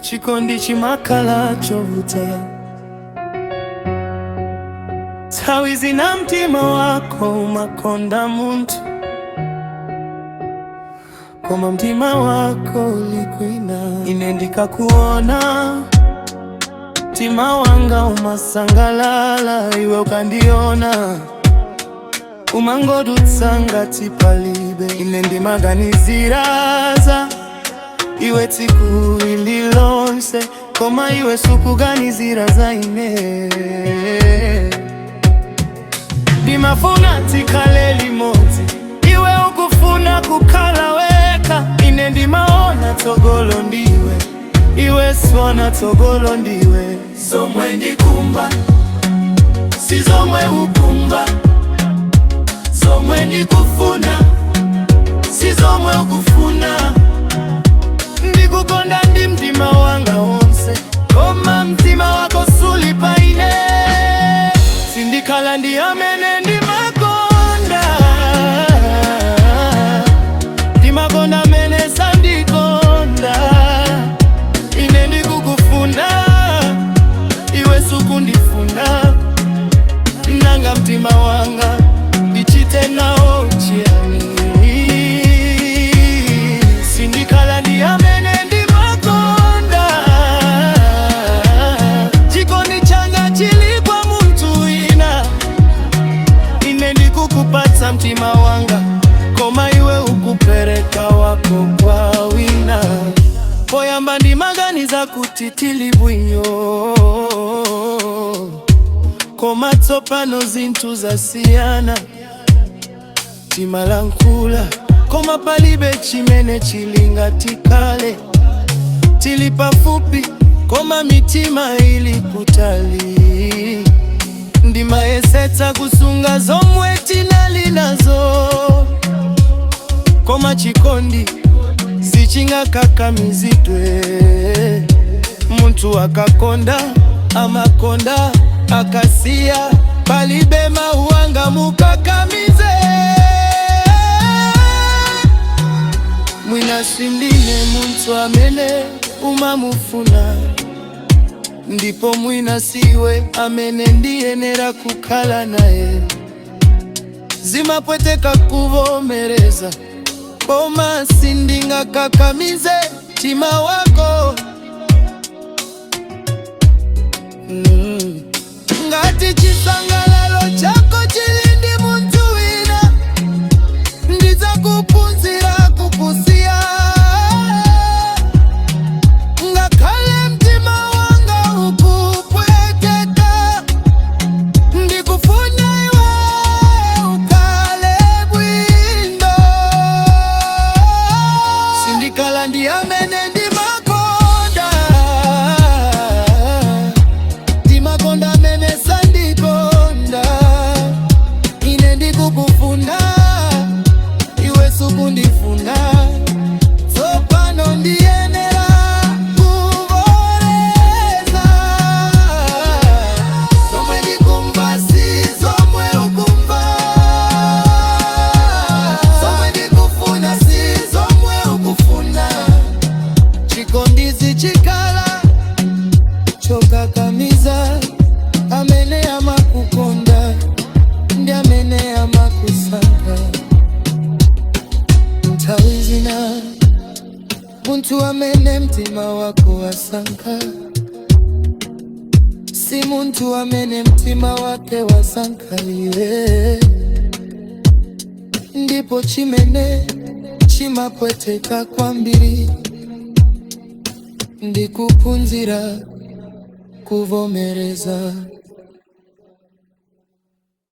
Chikondi chimakala chovuta tawizi na mtima wako makonda muntu koma mtima wako likwina inendika kuona mtima wanga umasangalala iwe ukandiona umangodutsa tipalibe inendimaganiziraza iwe tsiku ililonse koma iwe sukuganiziraza ine ndimafuna tikale limodzi iwe ukufuna kukala weka ine ndimaona tsogolo ndiwe iwe siona tsogolo ndiwe zomwe ndikumba si zomwe ukumba zomwe ndikufuna si zomwe ukufuna ndikukonda ndi mtima wanga wonse koma mtima wako sulipa ine sindikhala ndi amene ndimakonda ndimakonda amene sandikonda ine ndikukufuna iwe sukundifuna nanga mtima wanga ndichite nawo chiyani sindikhala ndi amene ndimakonda chikondi changa chili kwa muntu ina ine ndikukupatsa mtima wanga koma iwe ukupereka wako kwa wina poyamba ndimaganiza kuti tili bwino koma tsopano zinthu zasiyana timalankhula koma palibe chimene chilingati kale tili pafupi koma mitima ili kutali ndimayesetsa kusunga zomwe tinali nazo koma chikondi sichingakakamizidwe muntu akakonda amakonda akasiya palibe mauwanga mukakamize mwina sindine muntu amene umamufuna ndipo mwina siwe amene ndiyenera kukhala naye zimapweteka kuvomereza koma sindingakakamize mtima wako ngati chisangalalo chako chili ndi muntu wina ndizakuphunzira kukusiya ngakhale mtima wanga ukupweteka ndikufuna iwe ukale bwino sindikhala ndi amene ndimakonda ndimakonda amene sandikonda ine ndikukufuna iwe sukundifuna tsopano ndiyenera kuvoleza zomwe ndikumva si zomwe ukumva zomwe ndikufuna si zomwe ukufuna chikondi sichikhala chokakamiza amene amakukonda ndi amene amakusankha nthawi zina muntu amene mtima wako wasankha si muntu amene mtima wake wasankha iwe ndipo chimene chimapweteka kwambiri ndikuphunzira kuvomereza